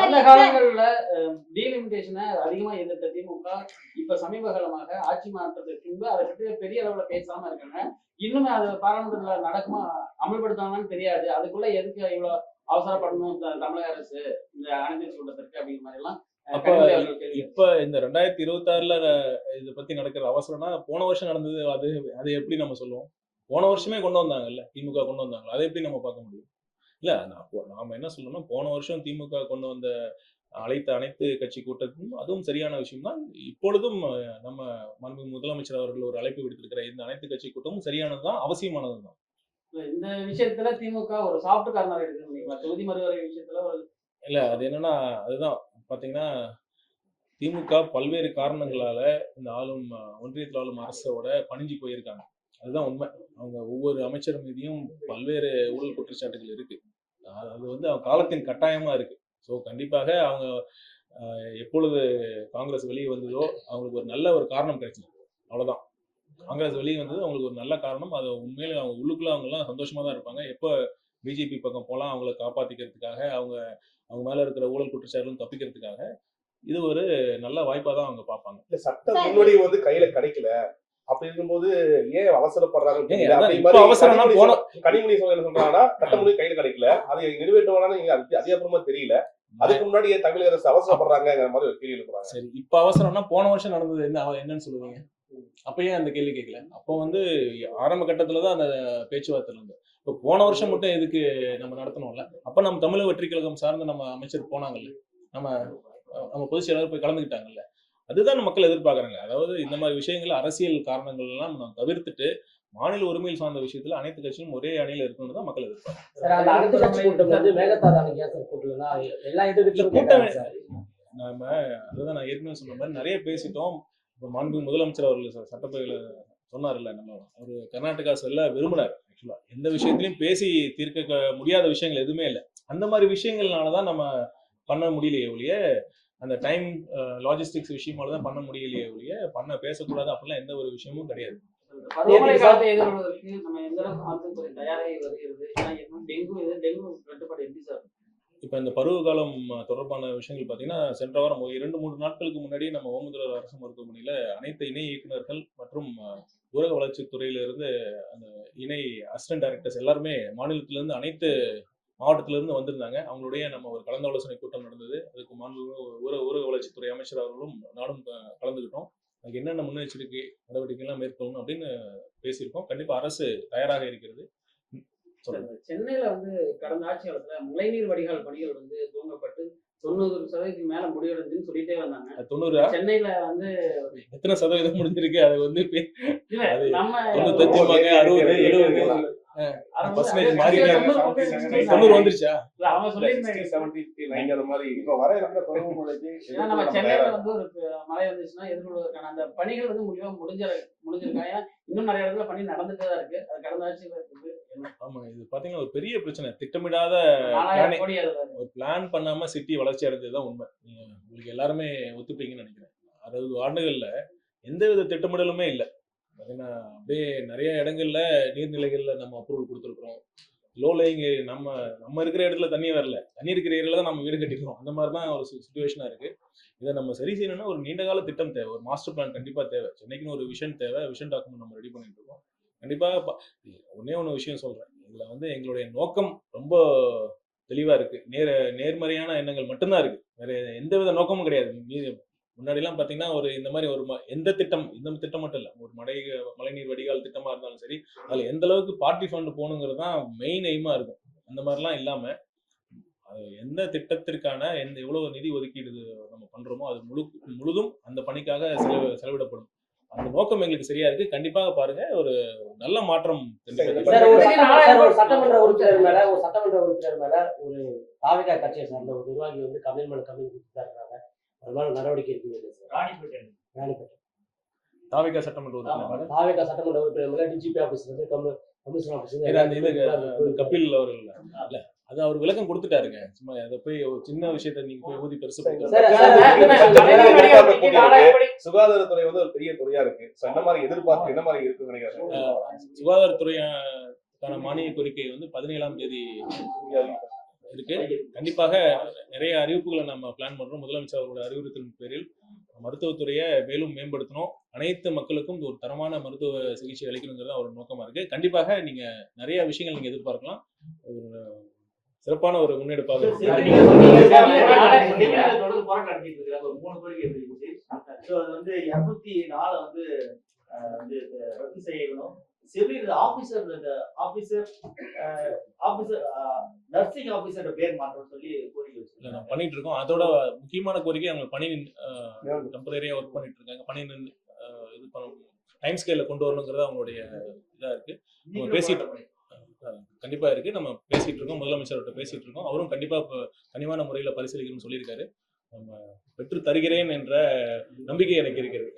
கடந்த காலங்கள்ல டீலிமிட்டேஷனை அதிகமா எதிர்த்த திமுக இப்ப சமீப காலமாக ஆட்சி மாற்றத்திற்கு பின்பு அதை பற்றி பெரிய அளவுல பேசாம இருக்காங்க. இன்னுமே அது பாராளுமன்றத்துல நடக்குமா அமல்படுத்தாங்கன்னு தெரியாது. அதுக்குள்ள எதுக்கு இவ்வளவு அவசரப்படணும் தமிழக அரசு இந்த அனைத்து கூட்டத்திற்கு அப்படிங்கிற மாதிரி எல்லாம் அப்ப இப்ப இந்த 2026ல இதை பத்தி நடக்கிற அவசரம்னா போன வருஷம் நடந்தது. அது எப்படி நம்ம சொல்லுவோம்? போன வருஷமே கொண்டு வந்தாங்கல்ல, திமுக கொண்டு வந்தாங்க. அதை எப்படி நம்ம பார்க்க முடியும்? இல்ல நாம என்ன சொல்லணும்னா, போன வருஷம் திமுக கொண்டு வந்த அனைத்து கட்சி கூட்டத்துக்கும் அதுவும் சரியான விஷயம் தான். இப்பொழுதும் நம்ம மாண்புமிகு முதலமைச்சர் அவர்கள் ஒரு அழைப்பு விடுத்திருக்கிற இந்த அனைத்து கட்சி கூட்டமும் சரியானதுதான், அவசியமானதுதான். இந்த விஷயத்துல திமுக ஒரு சாஃப்ட் கார்னர் எடுக்குறீங்களா? தொகுதி மறுவரை விஷயத்துல இல்ல, அது என்னன்னா, அதுதான் பாத்தீங்கன்னா, திமுக பல்வேறு காரணங்களால இந்த ஒன்றியத்தில் ஆளும் அரசோட பணிஞ்சு போயிருக்காங்க. அதுதான் உண்மை. அவங்க ஒவ்வொரு அமைச்சர் மீதியும் பல்வேறு ஊழல் குற்றச்சாட்டுகள் இருக்கு. அது வந்து அவங்க காலத்தின் கட்டாயமா இருக்கு. ஸோ கண்டிப்பாக அவங்க எப்பொழுது காங்கிரஸ் வெளியே வந்ததோ அவங்களுக்கு ஒரு நல்ல ஒரு காரணம் கிடைச்சது. அவ்வளவுதான். காங்கிரஸ் வெளியே வந்தது அவங்களுக்கு ஒரு நல்ல காரணம். அது உண்மையில அவங்க உள்ளுக்குள்ள அவங்க எல்லாம் சந்தோஷமா தான் இருப்பாங்க. எப்போ பிஜேபி பக்கம் போலாம் அவங்களை காப்பாத்திக்கிறதுக்காக, அவங்க மேல இருக்கிற ஊழல் குற்றச்சாட்டுகளும் தப்பிக்கிறதுக்காக இது ஒரு நல்ல வாய்ப்பா தான் அவங்க பார்ப்பாங்க. இல்ல, சட்ட முன்னோடி வந்து கையில கிடைக்கல அப்படி இருக்கும்போது ஏன் அவசரப்படுறாங்க? கனிமொழி சொல்றாங்கன்னா சட்ட முன்னோடி கையில கிடைக்கல, அதை நிறைவேற்றுவாங்க அதிகப்புறமா தெரியல. அதுக்கு முன்னாடி தமிழக அரசு அவசரப்படுறாங்கிற மாதிரி ஒரு கேள்வி எழுப்புறாங்க. சரி, இப்ப அவசரம்னா போன வருஷம் நடந்தது என்னன்னு சொல்லுவீங்க? அப்பயே அந்த கேள்வி கேட்கல. அப்போ வந்து ஆரம்ப கட்டத்துலதான் அந்த பேச்சுவார்த்தை இருந்தது. இப்போ போன வருஷம் மட்டும் எதுக்கு நம்ம நடத்தணும்ல? அப்ப நம்ம தமிழக வெற்றி கழகம் சார்ந்த நம்ம அமைச்சர் போனாங்கல்ல, நம்ம பொதுச் செயலாளர் போய் கலந்துக்கிட்டாங்கல்ல. அதுதான் மக்கள் எதிர்பார்க்கறாங்க. அதாவது இந்த மாதிரி விஷயங்கள் அரசியல் காரணங்கள் எல்லாம் நம்ம தவிர்த்துட்டு மாநில உரிமையில் சார்ந்த விஷயத்துல அனைத்து கட்சியும் ஒரே அணியில இருக்கணும்னு தான் மக்கள் எதிர்பார்க்கறாங்க. நாம அதுதான் நான் ஏற்கனவே சொன்ன மாதிரி நிறைய பேசிட்டோம். மாண்புமிகு முதலமைச்சர் அவர்கள் சட்டப்பேரவையில சொன்னார்ல, நம்ம ஒரு கர்நாடகா செல்ல விரும்பினார். ஆக்சுவலா எந்த விஷயத்திலையும் பேசி தீர்க்க முடியாத விஷயங்கள் எதுவுமே இல்லை. அந்த மாதிரி விஷயங்கள்னாலதான் நம்ம பண்ண முடியலையே ஒழிய, அந்த டைம் லாஜிஸ்டிக்ஸ் விஷயமாலதான் பண்ண முடியலையே ஒழிய பேசக்கூடாது அப்படிலாம் எந்த ஒரு விஷயமும் கிடையாது. இப்ப இந்த பருவ காலம் தொடர்பான விஷயங்கள் பாத்தீங்கன்னா, சென்ற வாரம் 2-3 நாட்களுக்கு முன்னாடி நம்ம ஓமந்தூரார் அரசு மருத்துவமனையில அனைத்து இணை இயக்குநர்கள் மற்றும் ஊரக வளர்ச்சித்துறையில இருந்து அந்த இணை அசிஸ்டன்ட் டைரக்டர்ஸ் எல்லாருமே மாநிலத்தில இருந்து அனைத்து மாவட்டத்தில இருந்து வந்திருந்தாங்க. அவங்களுடைய நம்ம ஒரு கலந்தாலோசனை கூட்டம் நடந்தது. அதுக்கு ஊரக வளர்ச்சித்துறை அமைச்சர் அவர்களும் நானும் கலந்துக்கிட்டோம். அதுக்கு என்னென்ன முன்னெச்சரிக்கை நடவடிக்கை எல்லாம் மேற்கொள்ளணும் அப்படின்னு பேசியிருக்கோம். கண்டிப்பா அரசு தயாராக இருக்கிறது. சென்னையில வந்து கடந்த ஆட்சி காலத்துல மழைநீர் வடிகால் பணிகள் வந்து துவங்கப்பட்டு 90% மேல முடிவடைஞ்சுன்னு சொல்லிட்டே வந்தாங்க. 90 சென்னையில வந்து எத்தனை சதவீதம் முடிஞ்சிருக்கு? அது வந்து நம்ம 95 60 70 மாறி 90 வந்துருச்சா? அவங்க சொல்லியிருந்தாங்க நம்ம சென்னையில வந்து ஒரு மழை வந்துச்சுன்னா எதிர்கொள்வதற்கான அந்த பணிகள் வந்து முடிஞ்சிருக்காங்க. இன்னும் நிறைய இடத்துல பணி நடந்துட்டு தான் இருக்கு. அது கடந்த ஆட்சியில இருக்குது. ஆமா, இது பாத்தீங்கன்னா ஒரு பெரிய பிரச்சனை. திட்டமிடாத ஒரு பிளான் பண்ணாம சிட்டி வளர்ச்சி அடைஞ்சதுதான் உண்மை. உங்களுக்கு எல்லாருமே ஒத்துப்பீங்கன்னு நினைக்கிறேன். 60 ஆண்டுகள்ல எந்தவித திட்டமிடலுமே இல்லை. பாத்தீங்கன்னா அப்படியே நிறைய இடங்கள்ல நீர்நிலைகள்ல நம்ம அப்ரூவல் கொடுத்துருக்கோம். லோ லேயிங் நம்ம இருக்கிற இடத்துல தண்ணி வரல, தண்ணி இருக்கிற ஏரியால தான் நம்ம வீடு கட்டிக்கிறோம். அந்த மாதிரிதான் ஒரு சுச்சுவேஷனா இருக்கு. இதை நம்ம சரி செய்யணும்னா ஒரு நீண்டகால திட்டம் தேவை, ஒரு மாஸ்டர் பிளான் கண்டிப்பா தேவை. சென்னைக்குன்னு ஒரு விஷன் தேவை. விஷன் டாக்குமெண்ட் நம்ம ரெடி பண்ணிட்டு இருக்கோம். கண்டிப்பா ஒண்ணு விஷயம் சொல்றேன். இதுல வந்து எங்களுடைய நோக்கம் ரொம்ப தெளிவா இருக்கு. நேர்மறையான எண்ணங்கள் மட்டும்தான் இருக்கு. வேற எந்தவித நோக்கமும் கிடையாது. முன்னாடி எல்லாம் பாத்தீங்கன்னா இந்த மாதிரி இந்த திட்டம் மட்டும் இல்ல, ஒரு மழைநீர் வடிகால் திட்டமா இருந்தாலும் சரி, அதுல எந்த அளவுக்கு பார்ட்டி ஃபண்ட் போகணுங்கிறது தான் மெயின் எய்மா இருக்கும். அந்த மாதிரிலாம் இல்லாம எந்த திட்டத்திற்கான எவ்வளவு நிதி ஒதுக்கீடு நம்ம பண்றோமோ அது முழுதும் அந்த பணிக்காக செலவிடப்படும். அந்த நோக்கம் எங்களுக்கு சரியா இருக்கு. கண்டிப்பாக பாருங்க, ஒரு நல்ல மாற்றம். சட்டமன்ற உறுப்பினர் மேல ஒரு தாவேகா கட்சியை சார்ந்த ஒரு நிர்வாகி வந்து கம்யூன் கொடுத்துருக்காங்க. அதனால நடவடிக்கை இருக்கு. தாவேகா சட்டமன்ற உறுப்பினர் மேல டிஜிபி ஆபீஸ்ல இருந்து கமிஷனர் ஆபீஸ்ல கபில் அவர்கள் அது அவர் விளக்கம் கொடுத்துட்டாருங்க. சும்மா அதை போய் ஒரு சின்ன விஷயத்த நீங்க போய் ஊதி பெருசு சுகாதாரத்துறை வந்து ஒரு பெரிய துறையா இருக்கு. என்ன மாதிரி எதிர்பார்ப்பு என்ன மாதிரி இருக்குன்னு நினைக்கிறேன். சுகாதாரத்துறையான மானிய கோரிக்கை வந்து 17ஆம் தேதி இருக்கு. கண்டிப்பாக நிறைய அறிவிப்புகளை நம்ம பிளான் பண்றோம். முதலமைச்சர் அவர்களோட அறிவுறுத்தலின் பேரில் மருத்துவத்துறையை மேலும் மேம்படுத்தணும், அனைத்து மக்களுக்கும் ஒரு தரமான மருத்துவ சிகிச்சை அளிக்கணுங்கிறது அவரோட நோக்கமா இருக்கு. கண்டிப்பாக நீங்க நிறைய விஷயங்கள் நீங்க எதிர்பார்க்கலாம். ஒரு சிறப்பான ஒரு முன்னெடுப்பாக தொடர்ந்து போராட்டம் நடத்திட்டு இருக்கிறாங்க. ஒரு 3 கோரிக்கை இருந்துச்சு. ஸோ அது வந்து 204 வந்து ரத்து செய்யணும். செவிலியர் ஆபீசர் நர்சிங் ஆபீசர் பேர் மாற்றம் சொல்லி கோரிக்கை வச்சிருக்காங்க. நம்ம பண்ணிட்டு இருக்கோம். அதோட முக்கியமான கோரிக்கை அவங்க பணி டெம்பரரியா ஒர்க் பண்ணிட்டு இருக்காங்க. பணி இது டைம் ஸ்கேல்ல கொண்டு வரணுங்கிறது அவங்களுடைய இதா இருக்கு. நம்ம பேசிட்டு கண்டிப்பா இருக்கு. நம்ம பேசிட்டு இருக்கோம், முதலமைச்சர்கிட்ட பேசிட்டு இருக்கோம். அவரும் கண்டிப்பா கனிவான முறையில பரிசீலிக்கணும்னு சொல்லியிருக்காரு. நம்ம பெற்று தருகிறேன் என்ற நம்பிக்கை எனக்கு இருக்கிறது.